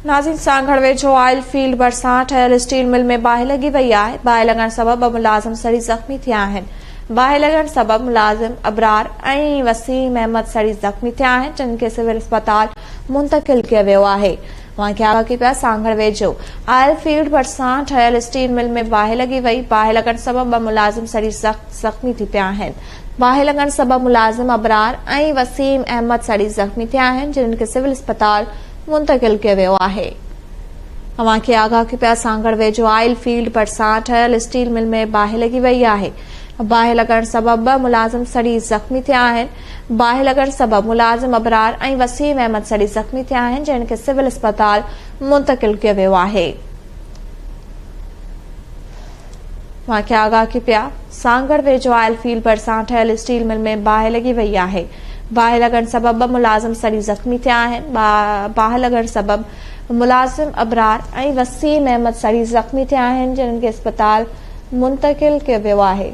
नाज़रीन, सांगड़ वेझो oil field भरिसां ठहियल स्टील मिल में बाहि लॻी वई आहे। बाहि लॻण सबबि ॿ मुलाज़िम सड़ी ज़ख़्मी थिया आहिनि। बाहि लॻण सबबि मुलाज़िम अबरार ऐं वसीम अहमद सड़ी ज़ख़्मी थिया आहिनि, जिन खे सिविल अस्पताल मुंतक़िल कयो वियो आहे। सांगड़ वेझो ऑयल फील्ड भरिसां ठहियल स्टील मिल में बाहि लॻी वई। बाहि लॻण सबबि ॿ मुलाज़िम सड़ी ज़ख़्मी थी पिया आहिनि। बाहि लॻण सबबि मुलाज़िम अबरार ऐं वसीम अहमद सड़ी ज़ख़्मी थिया आहिनि, जिन्हनि खे सिविल अस्पताल मुंतक़िल कयो वियो आहे। सांगड़ वेझो ऑयल फील्ड भरिसां ठहियल स्टील मिल में बाहि लॻी वई आहे। बाहि लॻण सबबि ॿ मुलाज़िम सड़ी ज़ख़्मी थिया आहिनि। बाहि लॻण सबबि मुलाज़िम अबरार ऐं वसीम अहमद सड़ी ज़ख़्मी थिया आहिनि, जिन खे सिविल अस्पताल मुंतक़िल कयो वियो आहे। सांगड़ वेझो ऑयल फील्ड भरिसां ठहियल स्टील मिल में बाहि लॻी वई आहे। बाहि लॻण सबबि ॿ मुलाज़िम सड़ी ज़ख़्मी थिया आहिनि। बाहि लॻण सबबि मुलाज़िम अबरार ऐं वसीम अहमद सड़ी ज़ख़्मी थिया आहिनि, जिन्हनि खे अस्पताल मुंतक़िल कयो वियो आहे।